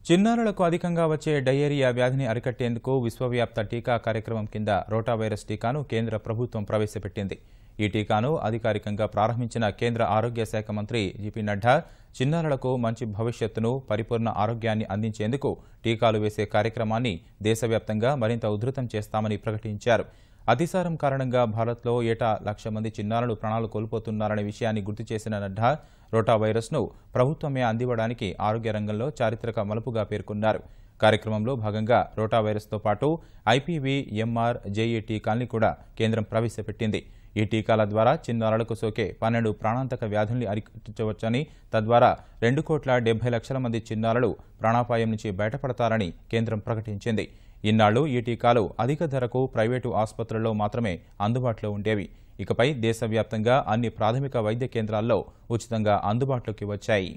చిన్నారులకు అధికంగా వచ్చే డయేరియా వ్యాధిని అరికట్టేందుకు విశ్వవ్యాప్త టీకా కార్యక్రమం కింద రోటా వైరస్ టీకాను కేంద్ర ప్రభుత్వం ప్రవేశపెట్టింది. ఈ టీకాను అధికారికంగా ప్రారంభించిన కేంద్ర ఆరోగ్య శాఖ మంత్రి జేపీ నడ్డా చిన్నారులకు మంచి భవిష్యత్తును, పరిపూర్ణ ఆరోగ్యాన్ని అందించేందుకు టీకాలు వేసే కార్యక్రమాన్ని దేశవ్యాప్తంగా మరింత ఉధృతం చేస్తామని ప్రకటించారు. అతిసారం కారణంగా భారత్లో ఏటా 1,00,000 మంది చిన్నారులు ప్రాణాలు కోల్పోతున్నారనే విషయాన్ని గుర్తు చేసిన నడ్డా రోటా వైరస్ను ప్రభుత్వమే అందివ్వడానికి ఆరోగ్య రంగంలో చారిత్రక మలుపుగా పేర్కొన్నారు. కార్యక్రమంలో భాగంగా రోటా వైరస్తో పాటు ఐపీవీ, ఎంఆర్, జేఈ టీకాల్ని కూడా కేంద్రం ప్రవేశపెట్టింది. ఈ టీకాల ద్వారా చిన్నారులకు సోకే 12 ప్రాణాంతక వ్యాధుల్ని అరికట్టవచ్చని, తద్వారా 2,70,00,000 మంది చిన్నారులు ప్రాణాపాయం నుంచి బయటపడతారని కేంద్రం ప్రకటించింది. ఇన్నాళ్లు ఈ టీకాలు అధిక ధరకు ప్రైవేటు ఆసుపత్రుల్లో మాత్రమే అందుబాటులో ఉండేవి. ఇకపై దేశవ్యాప్తంగా అన్ని ప్రాథమిక వైద్య కేంద్రాల్లో ఉచితంగా అందుబాటులోకి వచ్చాయి.